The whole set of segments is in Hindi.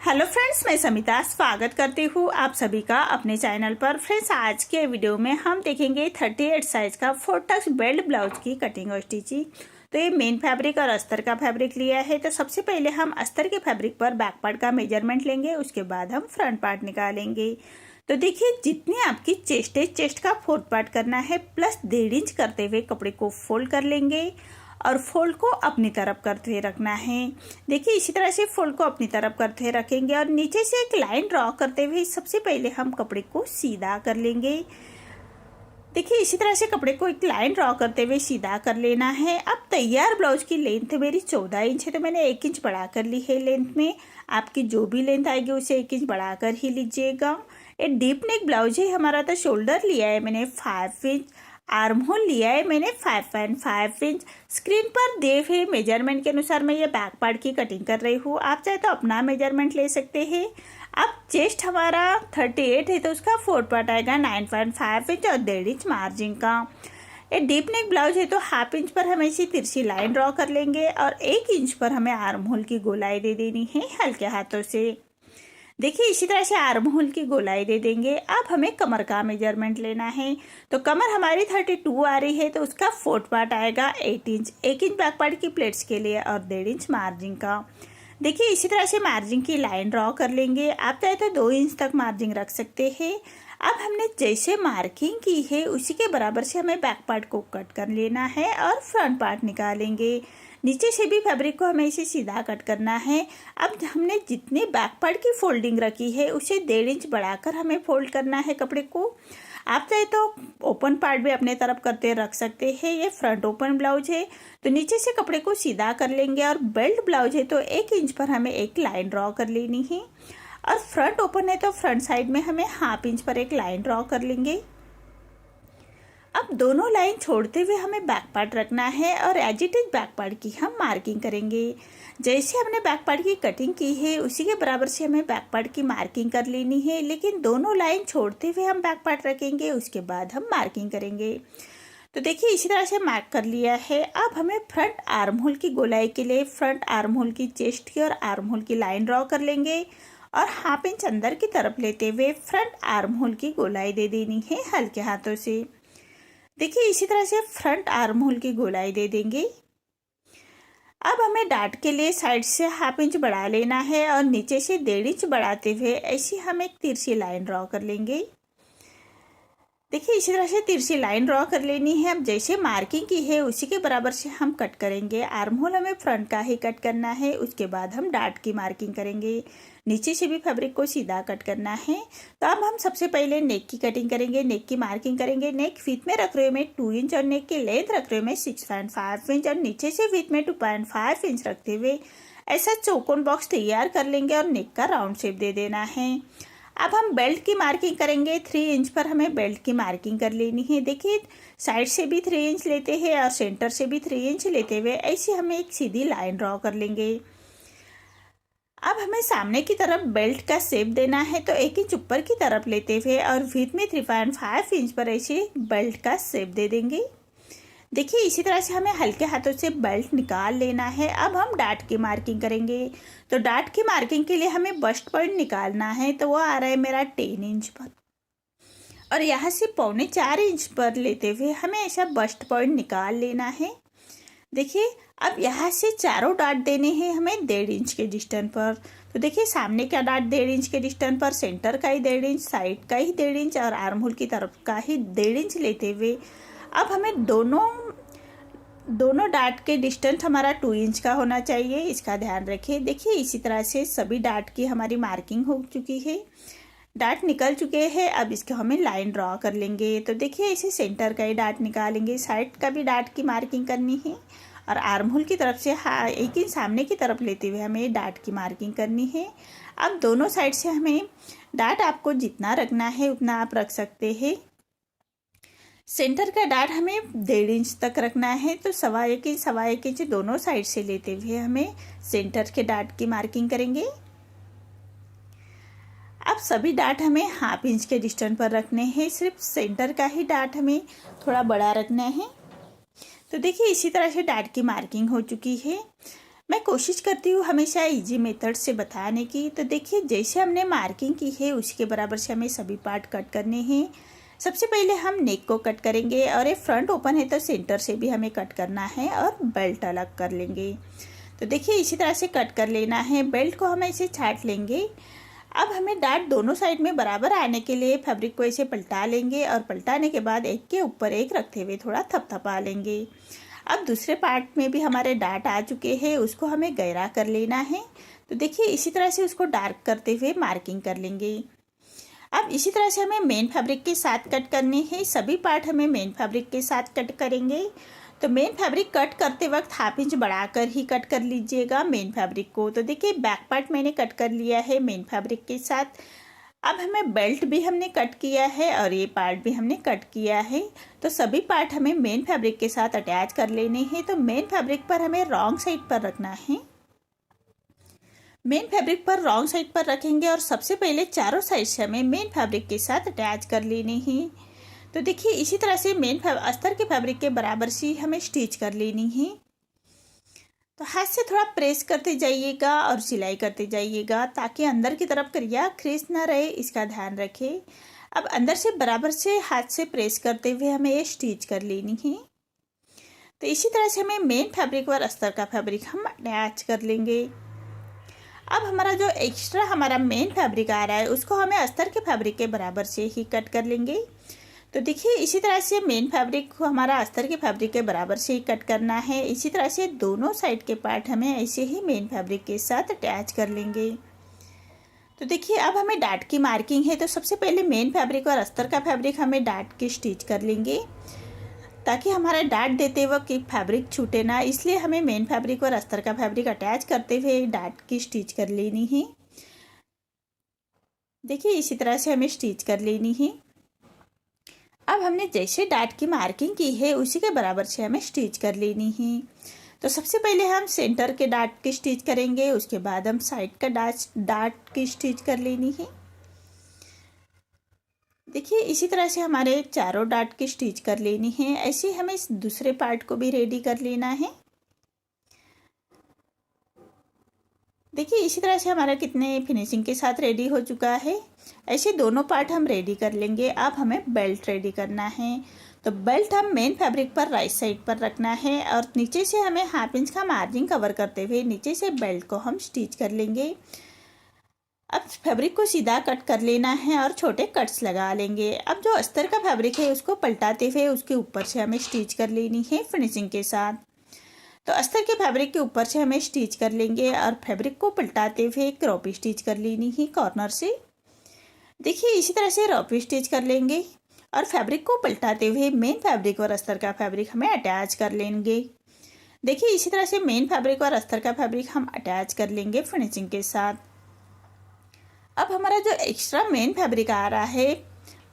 हेलो फ्रेंड्स, मैं समिता स्वागत करती हूँ आप सभी का अपने चैनल पर। फ्रेंड्स, आज के वीडियो में हम देखेंगे 38 साइज का 4 टक्स बेल्ट ब्लाउज की कटिंग और स्टिचिंग। तो ये मेन फैब्रिक और अस्तर का फैब्रिक लिया है। तो सबसे पहले हम अस्तर के फैब्रिक पर बैक पार्ट का मेजरमेंट लेंगे, उसके बाद हम फ्रंट पार्ट निकालेंगे। तो देखिए, जितनी आपकी चेस्ट है, चेस्ट का 4th पार्ट करना है प्लस 1.5 इंच करते हुए कपड़े को फोल्ड कर लेंगे और फोल्ड को अपनी तरफ करते हुए रखना है। देखिए, इसी तरह से फोल्ड को अपनी तरफ करते हुए रखेंगे और नीचे से एक लाइन ड्रॉ करते हुए सबसे पहले हम कपड़े को सीधा कर लेंगे। देखिए, इसी तरह से कपड़े को एक लाइन ड्रॉ करते हुए सीधा कर लेना है। अब तैयार ब्लाउज की लेंथ मेरी 14 इंच है, तो मैंने 1 इंच बढ़ा कर ली है लेंथ में। आपकी जो भी लेंथ आएगी उसे 1 इंच बढ़ा कर ही लीजिएगा। ये डीप नेक ब्लाउज है हमारा। तो शोल्डर लिया है मैंने 5 इंच, आर्म होल लिया है मैंने 5.5 इंच। स्क्रीन पर दिए हुए मेजरमेंट के अनुसार मैं ये बैक पार्ट की कटिंग कर रही हूँ। आप चाहे तो अपना मेजरमेंट ले सकते हैं। अब चेस्ट हमारा 38 है, तो उसका 4th पार्ट आएगा 9.5 इंच और 1.5 इंच मार्जिन का। ये डीप नेक ब्लाउज है, तो हाफ इंच पर हम ऐसी तिरछी लाइन ड्रॉ कर लेंगे और 1 इंच पर हमें आर्म होल की गोलाई दे देनी है हल्के हाथों से। देखिए, इसी तरह से आर्म होल की गोलाई दे देंगे। अब हमें कमर का मेजरमेंट लेना है। तो कमर हमारी 32 आ रही है, तो उसका 4th पार्ट आएगा 8 इंच। 1 इंच बैक पार्ट की प्लेट्स के लिए और 1.5 इंच मार्जिन का। देखिए, इसी तरह से मार्जिन की लाइन ड्रॉ कर लेंगे। आप चाहे तो 2 इंच तक मार्जिन रख सकते हैं। अब हमने जैसे मार्किंग की है उसी के बराबर से हमें बैक पार्ट को कट कर लेना है और फ्रंट पार्ट निकालेंगे। नीचे से भी फैब्रिक को हमें इसे सीधा कट करना है। अब हमने जितने बैक पार्ट की फोल्डिंग रखी है उसे 1.5 इंच बढ़ाकर हमें फोल्ड करना है कपड़े को। आप चाहे तो ओपन पार्ट भी अपने तरफ करते रख सकते हैं। ये फ्रंट ओपन ब्लाउज है, तो नीचे से कपड़े को सीधा कर लेंगे और बेल्ट ब्लाउज है तो 1 इंच पर हमें एक लाइन ड्रॉ कर लेनी है और फ्रंट ओपन है तो फ्रंट साइड में हमें हाफ इंच पर एक लाइन ड्रॉ कर लेंगे। अब दोनों लाइन छोड़ते हुए हमें बैक पार्ट रखना है और as it is back part की हम मार्किंग करेंगे। जैसे हमने बैक पार्ट की कटिंग की है उसी के बराबर से हमें बैक पार्ट की मार्किंग कर लेनी है, लेकिन दोनों लाइन छोड़ते हुए हम बैक पार्ट रखेंगे, उसके बाद हम मार्किंग करेंगे। तो देखिए, इसी तरह से मार्क कर लिया है। अब हमें फ्रंट आर्म होल की गोलाई के लिए फ्रंट आर्म होल की चेस्ट की और आर्म होल की लाइन ड्रॉ कर लेंगे और हाफ इंच अंदर की तरफ लेते हुए फ्रंट आर्म होल की गोलाई दे देनी है हल्के हाथों से। देखिए, इसी तरह से फ्रंट आर्म होल की गोलाई दे देंगे। अब हमें डार्ट के लिए साइड से हाफ इंच बढ़ा लेना है और नीचे से 1.5 इंच बढ़ाते हुए ऐसी हम एक तिरछी लाइन ड्रॉ कर लेंगे। देखिए, इसी तरह से तिरछी लाइन ड्रॉ कर लेनी है। अब जैसे मार्किंग की है उसी के बराबर से हम कट करेंगे। आर्म होल हमें फ्रंट का ही कट करना है, उसके बाद हम डार्ट की मार्किंग करेंगे। नीचे से भी फैब्रिक को सीधा कट करना है। तो अब हम सबसे पहले नेक की कटिंग करेंगे, नेक की मार्किंग करेंगे। नेक विथ में रख रहे हुए 2 इंच और नेक की लेंथ रख रहे हुए 6.5 इंच और नीचे से विथ में 2.5 इंच रखते हुए ऐसा चौकोन बॉक्स तैयार कर लेंगे और नेक का राउंड शेप दे देना है। अब हम बेल्ट की मार्किंग करेंगे। 3 इंच पर हमें बेल्ट की मार्किंग कर लेनी है। देखिए, साइड से भी 3 इंच लेते हैं और सेंटर से भी 3 इंच लेते हुए ऐसे हमें एक सीधी लाइन ड्रॉ कर लेंगे। अब हमें सामने की तरफ बेल्ट का शेप देना है, तो 1 इंच ऊपर की तरफ लेते हुए और विथ में 3.5 इंच पर ऐसे बेल्ट का शेप दे देंगे। देखिए, इसी तरह से हमें हल्के हाथों से बेल्ट निकाल लेना है। अब हम डार्ट की मार्किंग करेंगे। तो डार्ट की मार्किंग के लिए हमें बस्ट पॉइंट निकालना है, तो वो आ रहा है मेरा 10 इंच पर और यहाँ से 3.25 इंच पर लेते हुए हमें ऐसा बस्ट पॉइंट निकाल लेना है। देखिए, अब यहाँ से चारों डार्ट देने हैं हमें 1.5 इंच के डिस्टेंस पर। तो देखिए, सामने का डार्ट 1.5 इंच के डिस्टेंस पर, सेंटर का ही 1.5 इंच, साइड का ही 1.5 इंच और आर्म होल की तरफ का ही 1.5 इंच लेते हुए अब हमें दोनों डार्ट के डिस्टेंस हमारा 2 इंच का होना चाहिए, इसका ध्यान रखिए। देखिए, इसी तरह से सभी डार्ट की हमारी मार्किंग हो चुकी है, डार्ट निकल चुके हैं। अब इसको हमें लाइन ड्रॉ कर लेंगे। तो देखिए, इसे सेंटर का ही डार्ट निकालेंगे, साइड का भी डार्ट की मार्किंग करनी है और आर्म होल की तरफ से 1 इंच सामने की तरफ लेते हुए हमें डार्ट की मार्किंग करनी है। अब दोनों साइड से हमें डार्ट आपको जितना रखना है उतना आप रख सकते हैं। सेंटर का डार्ट हमें 1.5 इंच तक रखना है, तो 1.25 इंच दोनों साइड से लेते हुए हमें सेंटर के डार्ट की मार्किंग करेंगे। अब सभी डार्ट हमें हाफ इंच के डिस्टेंस पर रखने हैं, सिर्फ सेंटर का ही डार्ट हमें थोड़ा बड़ा रखना है। तो देखिए, इसी तरह से डार्ट की मार्किंग हो चुकी है। मैं कोशिश करती हूँ हमेशा इजी मेथड से बताने की। तो देखिए जैसे हमने मार्किंग की है उसी के बराबर से हमें सभी पार्ट कट करने हैं। सबसे पहले हम नेक को कट करेंगे और ये फ्रंट ओपन है तो सेंटर से भी हमें कट करना है और बेल्ट अलग कर लेंगे। तो देखिए इसी तरह से कट कर लेना है। बेल्ट को हम ऐसे छाट लेंगे। अब हमें डार्ट दोनों साइड में बराबर आने के लिए फैब्रिक को ऐसे पलटा लेंगे और पलटाने के बाद एक के ऊपर एक रखते हुए थोड़ा थपथपा लेंगे। अब दूसरे पार्ट में भी हमारे डार्ट आ चुके हैं, उसको हमें गहरा कर लेना है। तो देखिए इसी तरह से उसको डार्क करते हुए मार्किंग कर लेंगे। अब इसी तरह से हमें मेन फैब्रिक के साथ कट करने हैं। सभी पार्ट हमें मेन फैब्रिक के साथ कट करेंगे। तो मेन फैब्रिक कट करते वक्त 1/2 इंच बढ़ाकर ही कट कर लीजिएगा मेन फैब्रिक को। तो देखिए बैक पार्ट मैंने कट कर लिया है मेन फैब्रिक के साथ। अब हमें बेल्ट भी हमने कट किया है और ये पार्ट भी हमने कट किया है। तो सभी पार्ट हमें मेन फैब्रिक के साथ अटैच कर लेने हैं। तो मेन फैब्रिक पर हमें रॉन्ग साइड पर रखना है। मेन फैब्रिक पर रॉन्ग साइड पर रखेंगे और सबसे पहले चारों साइड से हमें मेन फैब्रिक के साथ अटैच कर लेने हैं। तो देखिए इसी तरह से अस्तर के फैब्रिक के बराबर सी हमें स्टिच कर लेनी है। तो हाथ से थोड़ा प्रेस करते जाइएगा और सिलाई करते जाइएगा ताकि अंदर की तरफ करिया क्रीज ना रहे, इसका ध्यान रखें। अब अंदर से बराबर से हाथ से प्रेस करते हुए हमें ये स्टिच कर लेनी है। तो इसी तरह से हमें मेन फैब्रिक और अस्तर का फैब्रिक हम अटैच कर लेंगे। अब हमारा जो एक्स्ट्रा हमारा मेन फैब्रिक आ रहा है उसको हमें अस्तर के फैब्रिक के बराबर से ही कट कर लेंगे। तो देखिए इसी तरह से मेन फैब्रिक को हमारा अस्तर के फैब्रिक के बराबर से ही कट करना है। इसी तरह से दोनों साइड के पार्ट हमें ऐसे ही मेन फैब्रिक के साथ अटैच कर लेंगे। तो देखिए अब हमें डार्ट की मार्किंग है। तो सबसे पहले मेन फैब्रिक और अस्तर का फैब्रिक हमें डार्ट की स्टिच कर लेंगे ताकि हमारा डार्ट देते वक्त फैब्रिक छूटे ना, इसलिए हमें मेन फैब्रिक और अस्तर का फैब्रिक अटैच करते हुए डार्ट की स्टिच कर लेनी है। देखिए इसी तरह से हमें स्टिच कर लेनी है। अब हमने जैसे डार्ट की मार्किंग की है उसी के बराबर से हमें स्टिच कर लेनी है। तो सबसे पहले हम सेंटर के डार्ट की स्टिच करेंगे, उसके बाद हम साइड का डार्ट की स्टिच कर लेनी है। देखिए इसी तरह से हमारे चारों डार्ट की स्टिच कर लेनी है। ऐसे हमें इस दूसरे पार्ट को भी रेडी कर लेना है। देखिए इसी तरह से हमारा कितने फिनिशिंग के साथ रेडी हो चुका है। ऐसे दोनों पार्ट हम रेडी कर लेंगे। अब हमें बेल्ट रेडी करना है। तो बेल्ट हम मेन फैब्रिक पर राइट साइड पर रखना है और नीचे से हमें 1/2 इंच का मार्जिन कवर करते हुए नीचे से बेल्ट को हम स्टिच कर लेंगे। अब फैब्रिक को सीधा कट कर लेना है और छोटे कट्स लगा लेंगे। अब जो अस्तर का फैब्रिक है उसको पलटाते हुए उसके ऊपर से हमें स्टिच कर लेनी है फिनिशिंग के साथ। तो अस्तर के फैब्रिक के ऊपर से हमें स्टिच कर लेंगे और फैब्रिक को पलटाते हुए क्रॉपी स्टिच कर लेनी है कॉर्नर से। देखिए इसी तरह से रॉपी स्टिच कर लेंगे और फैब्रिक को पलटाते हुए मेन फैब्रिक और अस्तर का फैब्रिक हमें अटैच कर लेंगे। देखिए इसी तरह से मेन फैब्रिक और अस्तर का फैब्रिक हम अटैच कर लेंगे फिनिशिंग के साथ। अब हमारा जो एक्स्ट्रा मेन फैब्रिक आ रहा है,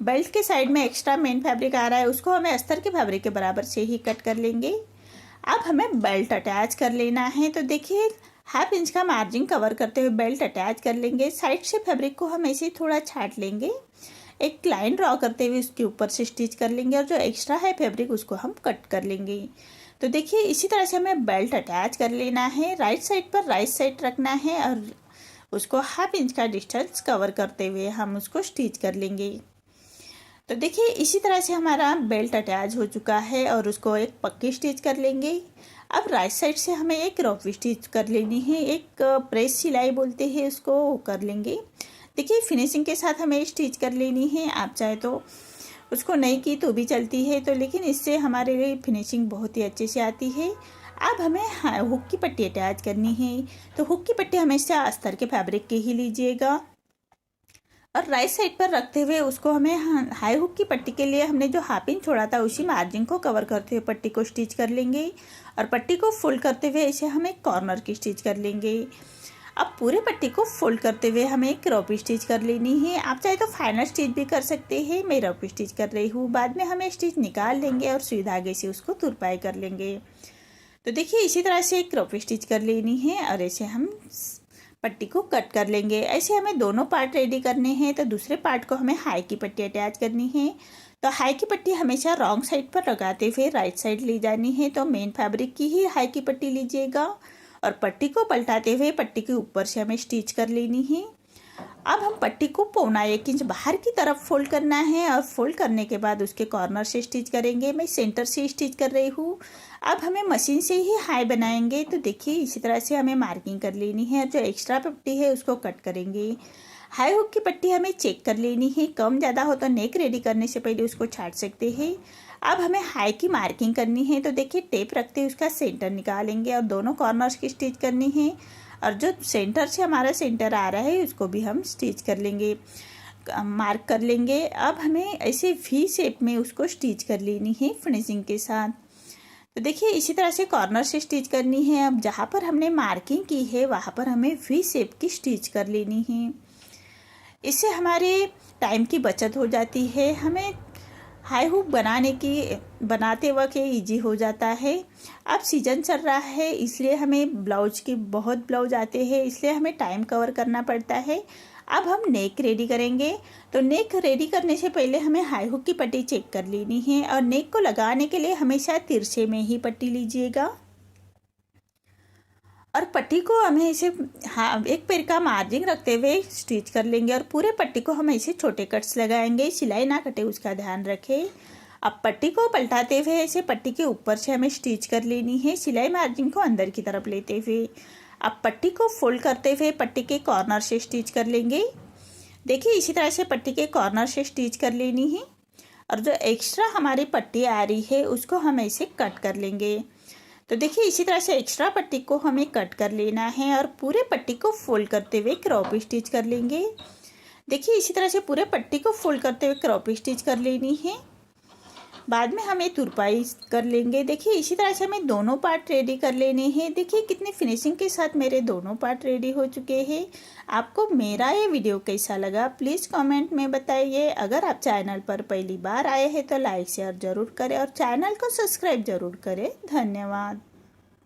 बेल्ट के साइड में एक्स्ट्रा मेन फैब्रिक आ रहा है, उसको हमें अस्तर के फैब्रिक के बराबर से ही कट कर लेंगे। अब हमें बेल्ट अटैच कर लेना है। तो देखिए 1/2 इंच का मार्जिन कवर करते हुए बेल्ट अटैच कर लेंगे। साइड से फैब्रिक को हम ऐसे थोड़ा छाट लेंगे, एक लाइन ड्रॉ करते हुए उसके ऊपर से स्टिच कर लेंगे और जो एक्स्ट्रा है फैब्रिक उसको हम कट कर लेंगे। तो देखिए इसी तरह से हमें बेल्ट अटैच कर लेना है। राइट साइड पर राइट साइड रखना है और उसको 1/2 इंच का डिस्टेंस कवर करते हुए हम उसको स्टिच कर लेंगे। तो देखिए इसी तरह से हमारा बेल्ट अटैच हो चुका है और उसको एक पक्की स्टिच कर लेंगे। अब राइट साइड से हमें एक रॉपी स्टिच कर लेनी है, एक प्रेस सिलाई बोलते हैं उसको, वो कर लेंगे। देखिए फिनिशिंग के साथ हमें स्टिच कर लेनी है। आप चाहे तो उसको नहीं की तो भी चलती है, तो लेकिन इससे हमारे लिए फिनिशिंग बहुत ही अच्छे से आती है। अब हमें हुक की पट्टी अटैच करनी है। तो हुक की पट्टी हमेशा अस्तर के फैब्रिक की ही लीजिएगा और राइट साइड पर रखते हुए उसको हमें हाई हुक की पट्टी के लिए हमने जो 1/2 इंच छोड़ा था उसी मार्जिन को कवर करते हुए पट्टी को स्टिच कर लेंगे और पट्टी को फोल्ड करते हुए इसे हम एक कॉर्नर की स्टिच कर लेंगे। अब पूरे पट्टी को फोल्ड करते हुए हमें एक रॉपी स्टिच कर लेनी है। आप चाहे तो फाइनल स्टिच भी कर सकते हैं, मैं रॉपी स्टिच कर रही हूँ। बाद में हमें स्टिच निकाल लेंगे और सुई धागे से उसको तुरपाई कर लेंगे। तो देखिए इसी तरह से एक रॉपी स्टिच कर लेनी है और ऐसे हम पट्टी को कट कर लेंगे। ऐसे हमें दोनों पार्ट रेडी करने हैं। तो दूसरे पार्ट को हमें हाई की पट्टी अटैच करनी है। तो हाई की पट्टी हमेशा रॉन्ग साइड पर लगाते हुए राइट साइड ली जानी है। तो मेन फैब्रिक की ही हाई की पट्टी लीजिएगा और पट्टी को पलटाते हुए पट्टी के ऊपर से हमें स्टिच कर लेनी है। अब हम पट्टी को 1.25 इंच बाहर की तरफ फोल्ड करना है और फोल्ड करने के बाद उसके कॉर्नर से स्टिच करेंगे। मैं सेंटर से स्टिच कर रही हूँ। अब हमें मशीन से ही हाई बनाएंगे, तो देखिए इसी तरह से हमें मार्किंग कर लेनी है और जो एक्स्ट्रा पट्टी है उसको कट करेंगे। हाई हुक की पट्टी हमें चेक कर लेनी है, कम ज़्यादा हो तो नेक रेडी करने से पहले उसको छाट सकते हैं। अब हमें हाई की मार्किंग करनी है, तो देखिए टेप रखते उसका सेंटर निकालेंगे और दोनों कॉर्नर्स की स्टिच करनी है और जो सेंटर से हमारा सेंटर आ रहा है उसको भी हम स्टिच कर लेंगे, मार्क कर लेंगे। अब हमें ऐसे वी शेप में उसको स्टिच कर लेनी है फिनिशिंग के साथ। तो देखिए इसी तरह से कॉर्नर से स्टिच करनी है। अब जहाँ पर हमने मार्किंग की है वहाँ पर हमें वी शेप की स्टिच कर लेनी है। इससे हमारे टाइम की बचत हो जाती है, हमें हाई हुक बनाते वक्त इजी हो जाता है। अब सीजन चल रहा है इसलिए हमें बहुत ब्लाउज आते हैं, इसलिए हमें टाइम कवर करना पड़ता है। अब हम नेक रेडी करेंगे, तो नेक रेडी करने से पहले हमें हाई हुक की पट्टी चेक कर लेनी है और नेक को लगाने के लिए हमेशा तिरछे में ही पट्टी लीजिएगा और पट्टी को हमें ऐसे एक पैर का मार्जिन रखते हुए स्टिच कर लेंगे और पूरे पट्टी को हम ऐसे छोटे कट्स लगाएंगे, सिलाई ना कटे उसका ध्यान रखें। अब पट्टी को पलटाते हुए ऐसे पट्टी के ऊपर से हमें स्टिच कर लेनी है, सिलाई मार्जिन को अंदर की तरफ लेते हुए। अब पट्टी को फोल्ड करते हुए पट्टी के कॉर्नर से स्टिच कर लेंगे। देखिए इसी तरह से पट्टी के कॉर्नर से स्टिच कर लेनी है और जो एक्स्ट्रा हमारी पट्टी आ रही है उसको हम ऐसे कट कर लेंगे। तो देखिए इसी तरह से एक्स्ट्रा पट्टी को हमें कट कर लेना है और पूरे पट्टी को फोल्ड करते हुए क्रॉप स्टिच कर लेंगे। देखिए इसी तरह से पूरे पट्टी को फोल्ड करते हुए क्रॉप स्टिच कर लेनी है। बाद में हमें तुरपाई कर लेंगे। देखिए इसी तरह से हमें दोनों पार्ट रेडी कर लेने हैं। देखिए कितनी फिनिशिंग के साथ मेरे दोनों पार्ट रेडी हो चुके हैं। आपको मेरा ये वीडियो कैसा लगा प्लीज़ कमेंट में बताइए। अगर आप चैनल पर पहली बार आए हैं तो लाइक शेयर ज़रूर करें और चैनल को सब्सक्राइब ज़रूर करें। धन्यवाद।